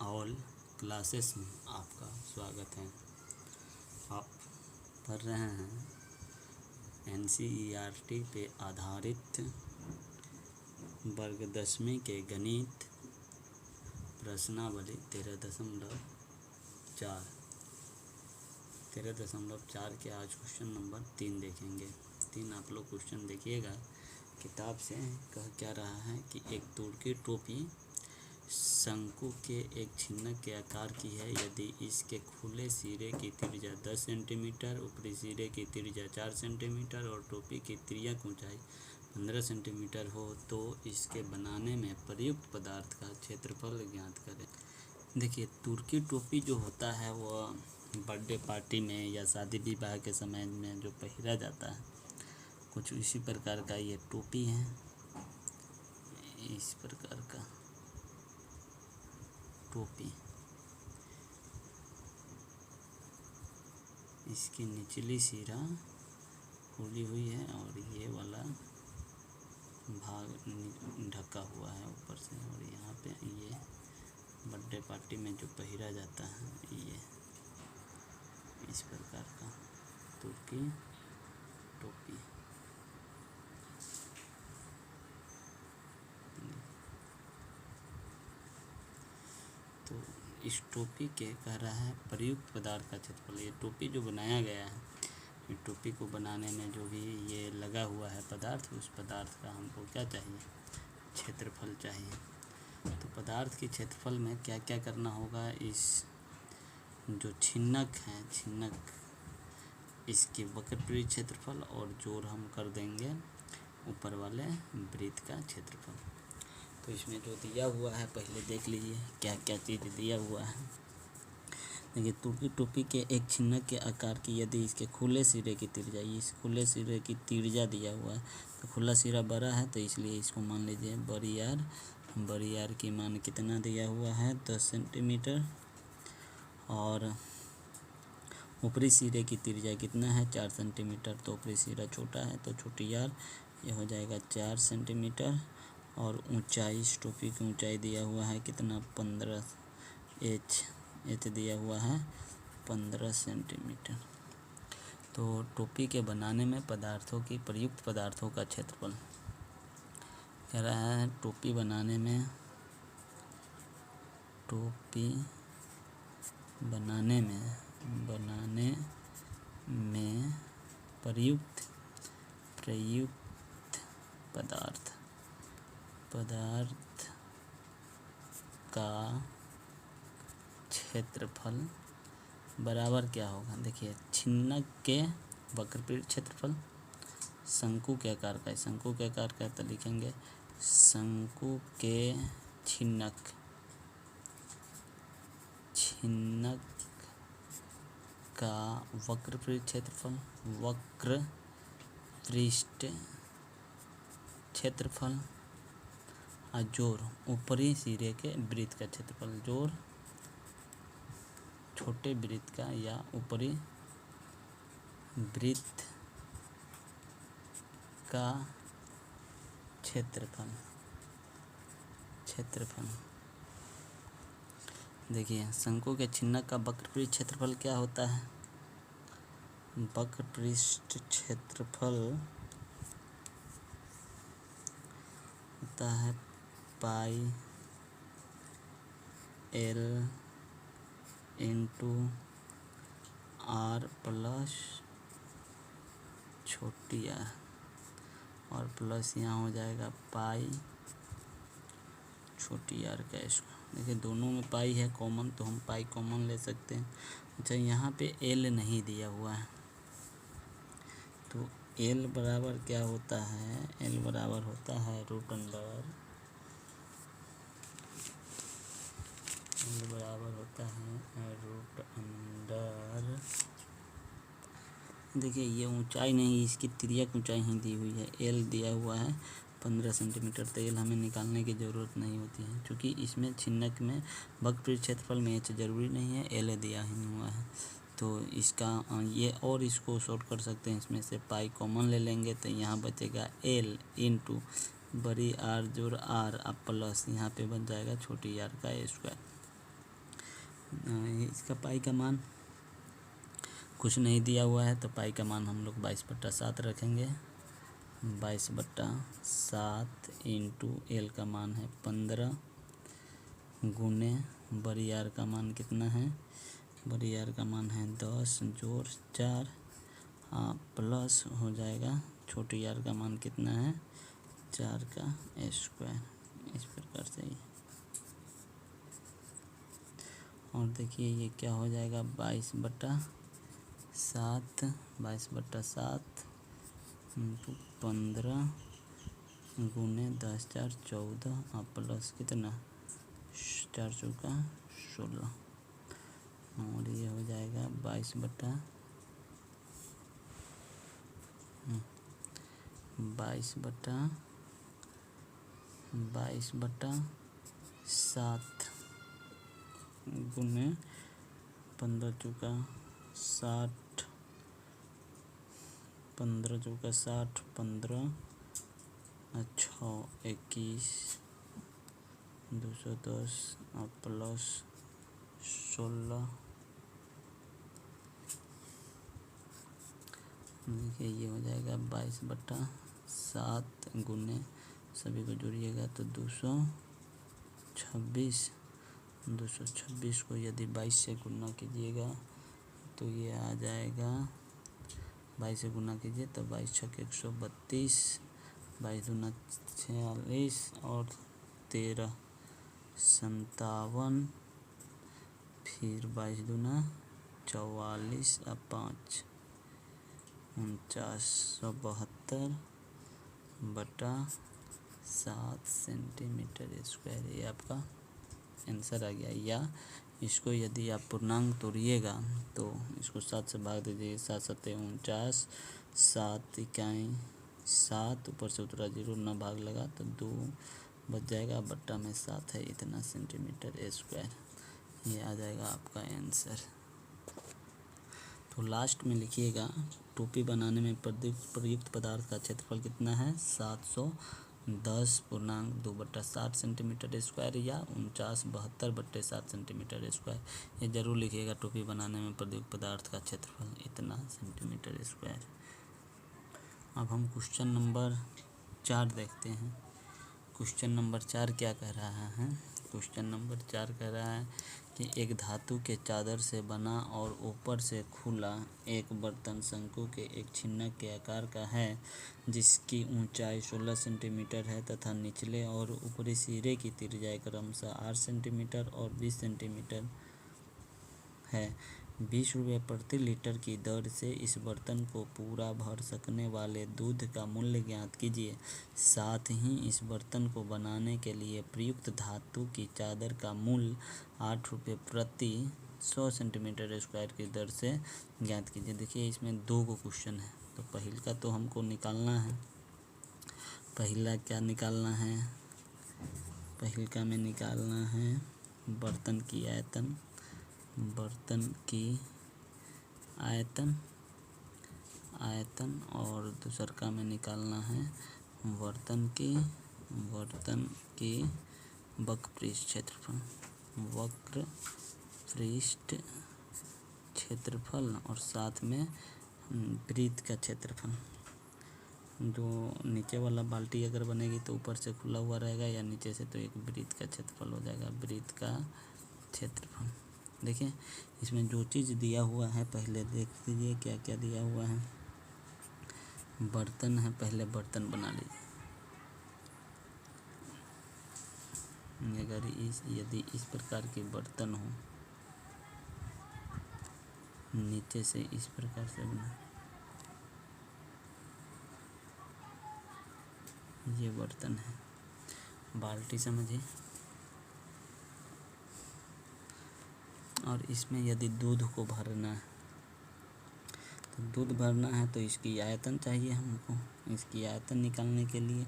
माहौल क्लासेस में आपका स्वागत है। आप पढ़ रहे हैं NCERT पे आधारित वर्ग 10वीं के गणित प्रश्नावली 13.4 के आज क्वेश्चन नंबर 3 देखेंगे। 3 आप लोग क्वेश्चन देखिएगा। किताब से कह क्या रहा है कि एक तूर की टोपी शंकु के एक छिन्नक के आकार की है। यदि इसके खुले सिरे की त्रिज्या 10 सेंटीमीटर, ऊपरी सिरे की त्रिज्या 4 सेंटीमीटर और टोपी की तिर्यक ऊंचाई 15 सेंटीमीटर हो तो इसके बनाने में प्रयुक्त पदार्थ का क्षेत्रफल ज्ञात करें। देखिए, तुर्की टोपी जो होता है वह बर्थडे पार्टी में या शादी विवाह के समय में जो पहना जाता है, कुछ इसी प्रकार का ये टोपी है। इस प्रकार का टोपी, इसकी निचली सिरा खुली हुई है और ये वाला भाग ढका हुआ है ऊपर से। और यहाँ पे ये बर्थडे पार्टी में जो पहना जाता है, ये इस प्रकार का तुर्की टोपी। तो इस टोपी के कह रहा है प्रयुक्त पदार्थ का क्षेत्रफल। ये टोपी जो बनाया गया है, इस टोपी को बनाने में जो भी ये लगा हुआ है पदार्थ, उस पदार्थ का हमको क्या चाहिए? क्षेत्रफल चाहिए। तो पदार्थ के क्षेत्रफल में क्या क्या करना होगा? इस जो छिन्नक है, छिन्नक इसके वक्रपृष्ठ क्षेत्रफल और जोड़ हम कर देंगे ऊपर वाले वृत्त का क्षेत्रफल। तो इसमें जो दिया हुआ है पहले देख लीजिए क्या क्या चीज़ दिया हुआ है। देखिए, तुर्की टोपी के एक छिन्नक के आकार की यदि इसके खुले सिरे की त्रिज्या, इस खुले सिरे की त्रिज्या दिया हुआ है। तो खुला सिरा बड़ा है तो इसलिए इसको मान लीजिए बड़ी आर की मान कितना दिया हुआ है? 10 सेंटीमीटर। और ऊपरी सिरे की त्रिज्या कितना है? 4 सेंटीमीटर। तो ऊपरी सिरा छोटा है तो छोटी आर ये हो जाएगा 4 सेंटीमीटर। और ऊंचाई, इस टोपी की ऊंचाई दिया हुआ है कितना? 15 एच दिया हुआ है 15 सेंटीमीटर। तो टोपी के बनाने में पदार्थों की प्रयुक्त पदार्थों का क्षेत्रफल कह रहा है। टोपी बनाने में प्रयुक्त पदार्थ का क्षेत्रफल बराबर क्या होगा? देखिए, छिन्नक के वक्रपृष्ठ क्षेत्रफल शंकु के आकार का है। शंकु के आकार का तो लिखेंगे शंकु के छिन्नक का वक्रपृष्ठ क्षेत्रफल और जोड़ ऊपरी सिरे के वृत्त का क्षेत्रफल। जोड़ छोटे वृत्त का या ऊपरी वृत्त का क्षेत्रफल। देखिए, शंकु के छिन्नक का वक्रपृष्ठ क्षेत्रफल क्या होता है? वक्रपृष्ठ क्षेत्रफल होता है पाई L इंटू आर प्लस छोटी आर और प्लस यहाँ हो जाएगा पाई छोटी आर का स्क्वायर। देखिए, दोनों में पाई है कॉमन तो हम पाई कॉमन ले सकते हैं। अच्छा, यहाँ पे L नहीं दिया हुआ है तो L बराबर क्या होता है? L बराबर होता है रूट अंडर देखिए, ये ऊंचाई नहीं, इसकी तिर्यक ऊंचाई ही दी हुई है। L दिया हुआ है 15 सेंटीमीटर। तो L हमें निकालने की ज़रूरत नहीं होती है क्योंकि इसमें छिन्नक में वक्रपृष्ठ क्षेत्रफल में H ज़रूरी नहीं है, L दिया ही हुआ है। तो इसका ये और इसको शॉर्ट कर सकते हैं, इसमें से पाई कॉमन ले लेंगे तो यहाँ बचेगा L इंटू बड़ी आर जोड़ आर अब प्लस यहाँ पे बन जाएगा छोटी आर का स्क्वायर। इसका पाई का मान कुछ नहीं दिया हुआ है, तो पाई का मान हम लोग 22/7 रखेंगे। 22/7 इंटू एल का मान है 15 गुने बड़ी आर का मान कितना है, बड़ी आर का मान है 10 जोड़ 4 प्लस हो जाएगा छोटी आर का मान कितना है 4 का स्क्वायर, इस प्रकार से ही। और देखिए ये क्या हो जाएगा 22/7 22/7 इंटू 15 गुने 10 4 14 और प्लस कितना 4 चौका 16 और ये हो जाएगा 22/7 गुने 15 चौका 60 15 चौका 60 15 6 21 210 और प्लस 16। देखिए ये हो जाएगा 22/7 गुने सभी को जोड़िएगा तो 226 को यदि 22 से गुना कीजिएगा तो ये आ जाएगा 22 से गुना कीजिए तो 22 छक 132 22 दूना 46 और 13 57 फिर 22 दूना 44 और 5 49/7 सेंटीमीटर स्क्वायर, ये आपका आंसर आ गया। या इसको यदि आप पूर्णांक तोड़िएगा तो इसको 7 से भाग दीजिए, 7 7 49 7 इकाई 7 ऊपर से उतरा 0 ना भाग लगा तो 2 बच जाएगा, बट्टा में 7 है इतना सेंटीमीटर स्क्वायर, ये आ जाएगा आपका आंसर। तो लास्ट में लिखिएगा टोपी बनाने में प्रयुक्त पदार्थ का क्षेत्रफल कितना है 710.2/7 सेंटीमीटर स्क्वायर या 49/72/7 सेंटीमीटर स्क्वायर, ये जरूर लिखिएगा टोपी बनाने में प्रयुक्त पदार्थ का क्षेत्रफल इतना सेंटीमीटर स्क्वायर। अब हम क्वेश्चन नंबर 4 देखते हैं। क्वेश्चन नंबर 4 क्या कह रहा है, क्वेश्चन नंबर 4 कह रहा है कि एक धातु के चादर से बना और ऊपर से खुला एक बर्तन शंकु के एक छिन्नक के आकार का है जिसकी ऊंचाई 16 सेंटीमीटर है तथा निचले और ऊपरी सिरे की त्रिज्या क्रमशः 8 सेंटीमीटर और 20 सेंटीमीटर है। 20 रुपये प्रति लीटर की दर से इस बर्तन को पूरा भर सकने वाले दूध का मूल्य ज्ञात कीजिए। साथ ही इस बर्तन को बनाने के लिए प्रयुक्त धातु की चादर का मूल्य 8 रुपये प्रति 100 सेंटीमीटर स्क्वायर की दर से ज्ञात कीजिए। देखिए इसमें 2 क्वेश्चन है, तो पहले का तो हमको निकालना है। पहला क्या निकालना है, पहले का में निकालना है बर्तन की आयतन, बर्तन की आयतन और दूसर का में निकालना है बर्तन की वक्र पृष्ठ क्षेत्रफल, वक्र पृष्ठ क्षेत्रफल और साथ में वृत्त का क्षेत्रफल। जो नीचे वाला बाल्टी अगर बनेगी तो ऊपर से खुला हुआ रहेगा या नीचे से, तो एक वृत्त का क्षेत्रफल हो जाएगा, वृत्त का क्षेत्रफल। देखिए इसमें जो चीज़ दिया हुआ है पहले देख लीजिए क्या क्या दिया हुआ है। बर्तन है, पहले बर्तन बना लीजिए। अगर यदि इस प्रकार के बर्तन हो, नीचे से इस प्रकार से बना, ये बर्तन है, बाल्टी समझिए। और इसमें यदि दूध को भरना है, तो दूध भरना है तो इसकी आयतन चाहिए हमको। इसकी आयतन निकालने के लिए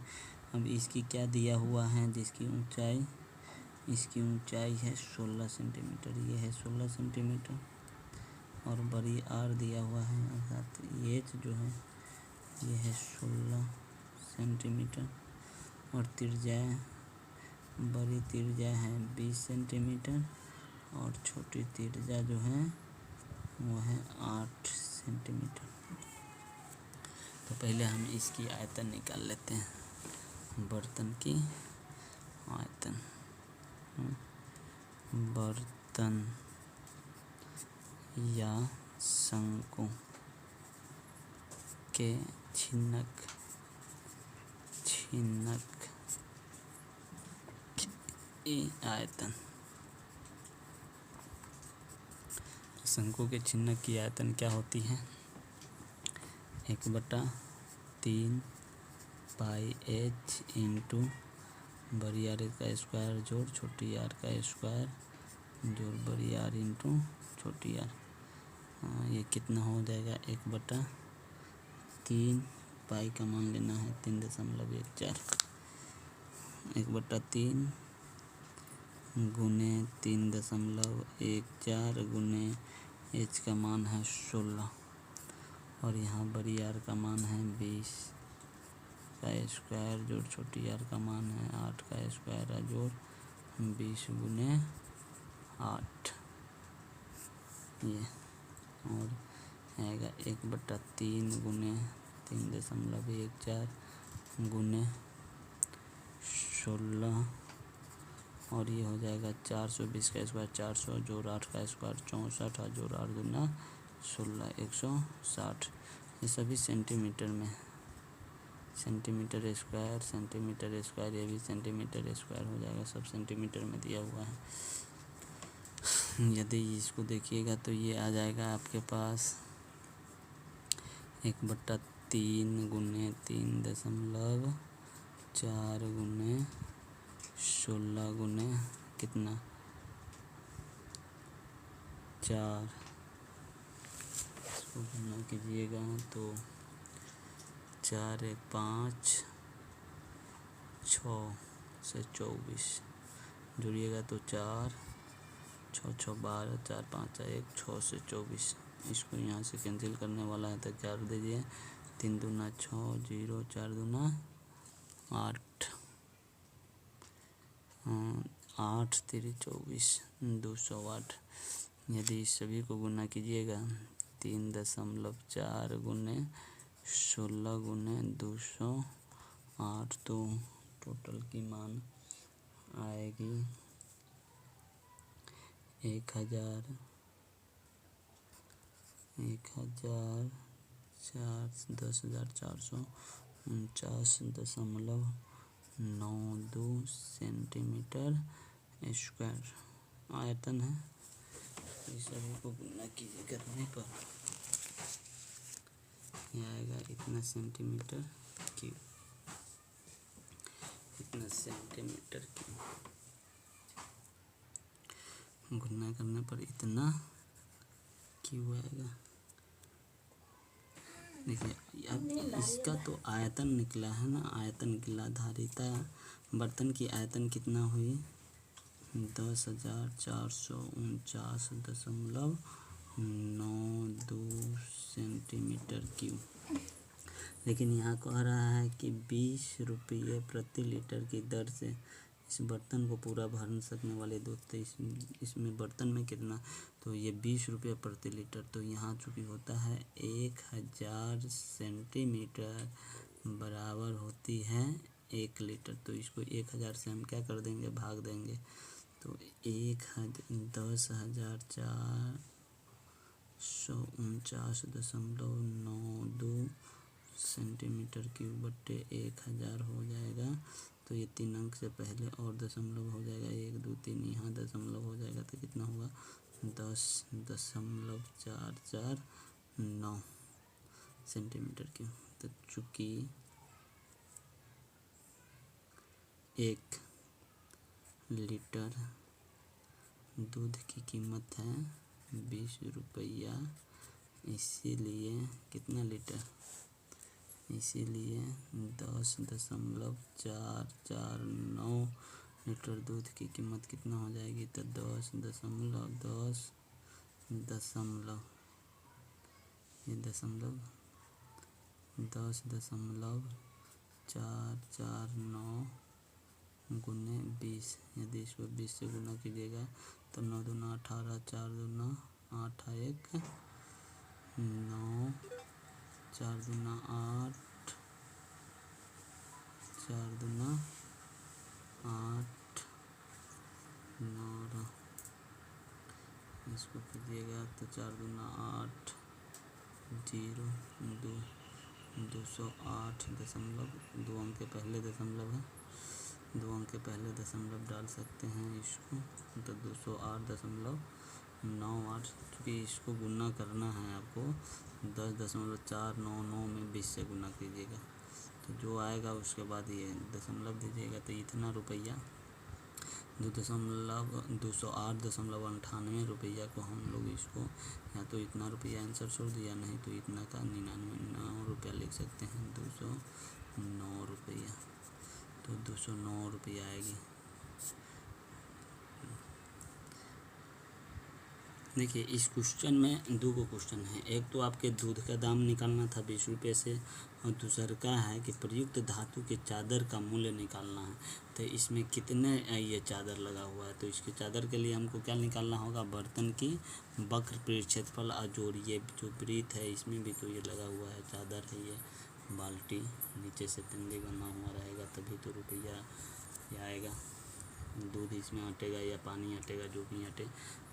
अब इसकी क्या दिया हुआ है, जिसकी ऊंचाई, इसकी ऊंचाई है 16 सेंटीमीटर, ये है 16 सेंटीमीटर और बड़ी आर दिया हुआ है, अर्थात ये जो है ये है 16 सेंटीमीटर और त्रिज्या, बड़ी त्रिज्या है 20 सेंटीमीटर और छोटी त्रिज्या जो है वो है 8 सेंटीमीटर। तो पहले हम इसकी आयतन निकाल लेते हैं, बर्तन की आयतन। बर्तन या शंकु के छिन्नक की आयतन। शंकु के छिन्नक की आयतन क्या होती है? 1/3 पाई h इंटू बड़ी आर का स्क्वायर जोड़ छोटी आर का स्क्वायर जोड़ बड़ी आर इंटू छोटी आर। ये कितना हो जाएगा? 1/3 पाई का मान लेना है 3.14। 1/3 गुने 3.14 गुने h का मान है 16 और यहाँ बड़ी आर का मान है 20 का स्क्वायर जोड़ छोटी आर का मान है 8 का स्क्वायर जोड़ 20 गुने 8। ये और आएगा 1/3 गुने 3.14 गुने 16 और ये हो जाएगा 420 का स्क्वायर 400 जोड़ 8 का स्क्वायर 64 जोड़ 8 दूना 16 160। ये सभी सेंटीमीटर में, सेंटीमीटर स्क्वायर, ये भी सेंटीमीटर स्क्वायर हो जाएगा, सब सेंटीमीटर में दिया हुआ है। यदि इसको देखिएगा तो ये आ जाएगा आपके पास 1/3 गुने 3.4 गुने 16 गुने कितना 4। इसको गुना कीजिएगा तो 4 1 5 6 से 24 जोड़िएगा तो 4 6 6 12 4 5 1 6 से 24। इसको यहाँ से कैंसिल करने वाला है तो 4 दीजिए 3 दूना 6 0 4 दूना 8 8 3 24 208। यदि इस सभी को गुना कीजिएगा 3.4 गुने 16 गुने 208 तो टोटल की मान आएगी 10,449.92 सेंटीमीटर स्क्वायर आयतन है। इस सभी को गुना कीजिए करने पर यह आएगा इतना सेंटीमीटर क्यूब, इतना सेंटीमीटर क्यूब। गुना करने पर इतना क्यूब आएगा। देखिए अब इसका तो आयतन निकला है ना, आयतन निकला। धारिता बर्तन की आयतन कितना हुई 10,449.92 सेंटीमीटर क्यूब। लेकिन यहाँ कह रहा है कि 20 रुपये प्रति लीटर की दर से इस बर्तन को पूरा भर सकने वाले दूध, तो इसमें बर्तन में कितना, तो ये 20 रुपये प्रति लीटर। तो यहाँ चूँकि होता है 1000 सेंटीमीटर बराबर होती है 1 लीटर, तो इसको 1000 से हम क्या कर देंगे, भाग देंगे। तो 10,449.92 सेंटीमीटर क्यूब बट्टे 1000 हो जाएगा। तो ये 3 अंक से पहले और दशमलव हो जाएगा, 1 2 3 यहाँ दशमलव हो जाएगा तो कितना होगा 10.449 सेंटीमीटर क्यूब। तो चूँकि 1 लीटर दूध की कीमत है 20 रुपया, इसीलिए कितना लीटर, इसीलिए 10.449 लीटर दूध की कीमत कितना हो जाएगी, तो 10.449 गुने 20। यदि इसको 20 से गुना कीजिएगा तो 9 दूना 18, 4 दूना 8, 1 9, 4 दूना 8, 4 दूना 8, 9। इसको कीजिएगा तो 4 दूना 8, 0 2 208 दो अंक के पहले दशमलव है, 2 अंक के पहले दशमलव डाल सकते हैं इसको, तो 208.98। चूँकि इसको गुना करना है आपको 10.499 में 20 से गुना कीजिएगा, तो जो आएगा उसके बाद ये दशमलव दीजिएगा। तो इतना रुपया 208.98 रुपया को हम लोग इसको या तो इतना रुपया आंसर छोड़ दिया, नहीं तो इतना का 99 रुपया लिख सकते हैं। 209 रुपया, तो 209 रुपया आएगी। देखिए इस क्वेश्चन में दो को क्वेश्चन है, एक तो आपके दूध का दाम निकालना था 20 रुपये से, और दूसरा का है कि प्रयुक्त धातु के चादर का मूल्य निकालना है। तो इसमें कितने ये चादर लगा हुआ है, तो इसके चादर के लिए हमको क्या निकालना होगा, बर्तन की वक्र पृष्ठ क्षेत्रफल अजोड़ ये जो वृत्त है इसमें भी तो ये लगा हुआ है, चादर है ये, बाल्टी नीचे से पिंडी बना हुआ रहेगा तभी तो रुपया ये आएगा। दूध इसमें अटेगा या पानी अटेगा, जो भी अटे,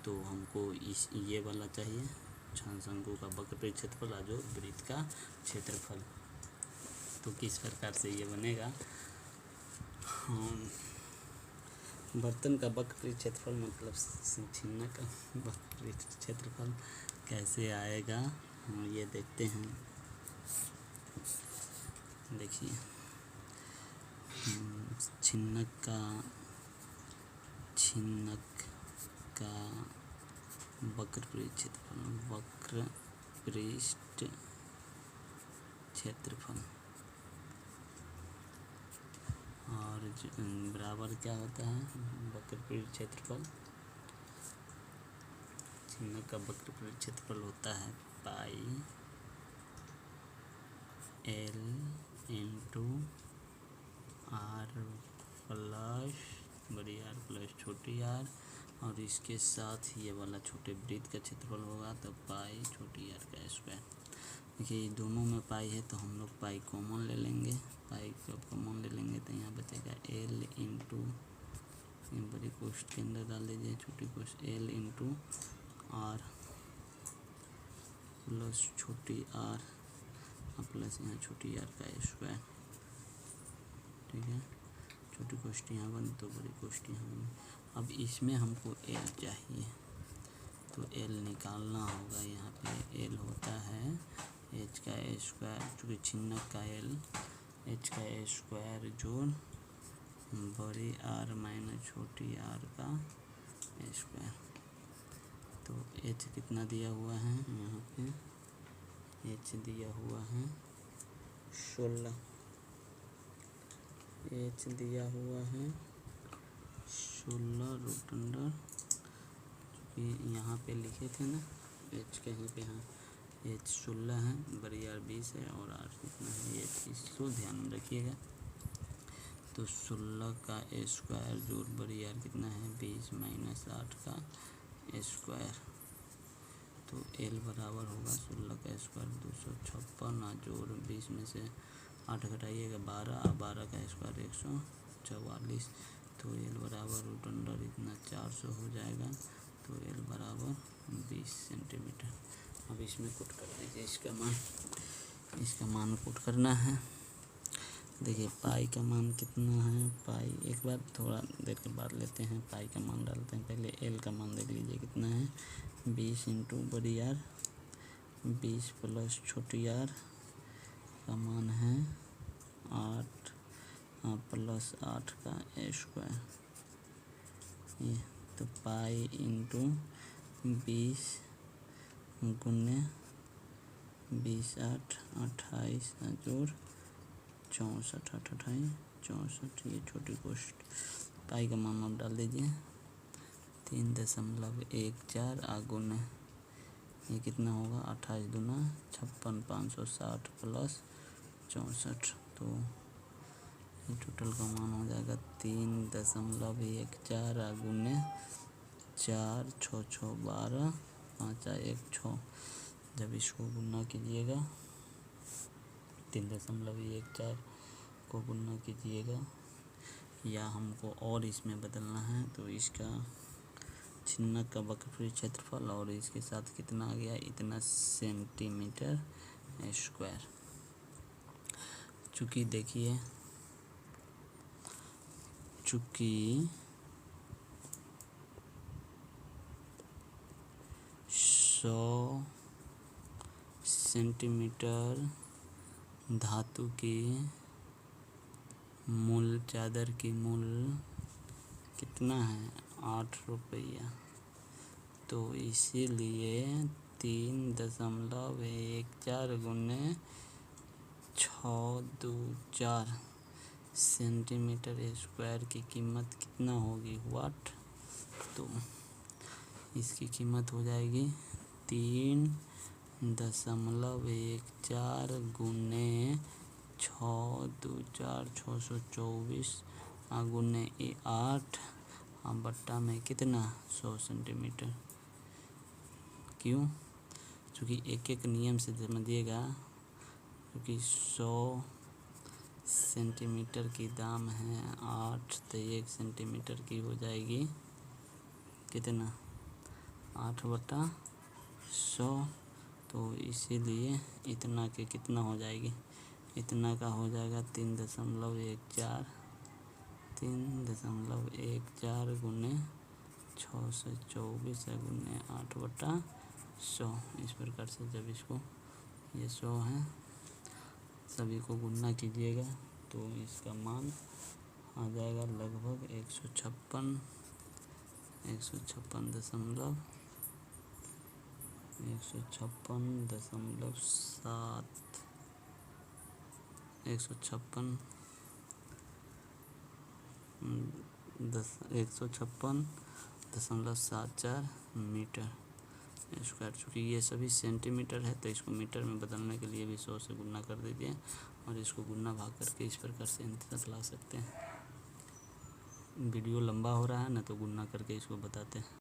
तो हमको इस ये वाला चाहिए, शंकु का वक्र पृष्ठ क्षेत्रफल अजोड़ वृत्त का क्षेत्रफल। तो किस प्रकार से ये बनेगा, बर्तन का वक्र पृष्ठ क्षेत्रफल मतलब छिन्ना का वक्र पृष्ठ क्षेत्रफल कैसे आएगा, ये देखते हैं। देखिए छिन्नक का वक्र पृष्ठ क्षेत्रफल, वक्र पृष्ठ क्षेत्रफल, और बराबर क्या होता है, वक्र पृष्ठ क्षेत्रफल, छिन्नक का वक्र पृष्ठ क्षेत्रफल होता है पाई L इंटू R प्लस बड़ी R प्लस छोटी R, और इसके साथ ये वाला छोटे वृत्त का क्षेत्रफल होगा तो पाई छोटी R का स्क्वायर। देखिए ये दोनों में पाई है तो हम लोग पाई कॉमन ले लेंगे, पाई को कॉमन ले लेंगे तो यहाँ बचेगा L इंटू, बड़ी कोष्ठ के अंदर डाल दीजिए छोटी कोष्ठ, L इंटू R प्लस छोटी R प्लस यहाँ छोटी R का स्क्वायर। ठीक है, छोटी कोष्ठ यहाँ बन तो बड़ी कोष्ठ यहाँ बन। अब इसमें हमको L चाहिए तो L निकालना होगा। यहाँ पे L होता है H का स्क्वायर, चूँकि छिन्नक का L H का स्क्वायर जोड़ बड़ी R माइनस छोटी R का स्क्वायर। तो H कितना दिया हुआ है, यहाँ पे H दिया हुआ है 16, H दिया हुआ है 16 रूट अंडर, चूँकि यहाँ पे लिखे थे ना H कहीं पे, हाँ H 16 है, बड़ी R 20 है और R कितना है ये इसको ध्यान में रखिएगा। तो 16 का स्क्वायर जोड़ बड़ी R कितना है 20 माइनस 8 का स्क्वायर। तो L बराबर होगा 16 का स्क्वायर 256 जोड़ 20 में से 8 घटाइएगा 12, 12 का स्क्वायर 144। तो L बराबर रूट अंडर इतना 400 हो जाएगा। तो L बराबर 20 सेंटीमीटर। अब इसमें पुट कर दीजिए इसका मान पुट करना है। देखिए पाई का मान कितना है, पाई एक बार थोड़ा देर के बाद लेते हैं, पाई का मान डालते हैं। पहले L का मान देख लीजिए कितना है, 20 इंटू बड़ी R 20 प्लस छोटी R का मान है 8 प्लस 8 का स्क्वायर। ये तो पाई इंटू 20 गुने 20 8 28 जोड़ 64 8 28 64, ये छोटी कोष्ठ। पाई का मान आप डाल दीजिए 3.14 आगुने ये कितना होगा 28 दूना 56 560 प्लस 64। तो ये टोटल का मान हो जाएगा 3.14 आगुने 4 6 6 12 5 1 6। जब इसको गुना कीजिएगा 3.14 को गुना कीजिएगा, या हमको और इसमें बदलना है तो इसका छिन्नक का वक्रफल क्षेत्रफल और इसके साथ कितना आ गया, इतना सेंटीमीटर स्क्वायर। चूँकि देखिए, चूँकि 100 सेंटीमीटर धातु की मूल चादर की मूल कितना है, 8 रुपया। तो इसीलिए 3.14 गुने 624 सेंटीमीटर स्क्वायर की कीमत कितना होगी, वाट। तो इसकी कीमत हो जाएगी 3.14 गुने 624 624 गुने 8 बट्टा में कितना 100 सेंटीमीटर। क्यों? क्योंकि एक एक नियम से समझिएगा, क्योंकि 100 सेंटीमीटर की दाम है 8, तो 1 सेंटीमीटर की हो जाएगी कितना, 8/100। तो इसीलिए इतना के कितना हो जाएगी, इतना का हो जाएगा 3.14 गुने 624 गुने 8/100। इस प्रकार से जब इसको ये 100 है, सभी को गुना कीजिएगा तो इसका मान आ जाएगा लगभग 156 दशमलव 156.74 मीटर स्क्वायर। चूँकि ये सभी सेंटीमीटर है तो इसको मीटर में बदलने के लिए भी 100 से गुना कर दीजिए, और इसको गुना भाग करके इस प्रकार से अंत तक ला सकते हैं। वीडियो लंबा हो रहा है ना, तो गुना करके इसको बताते हैं।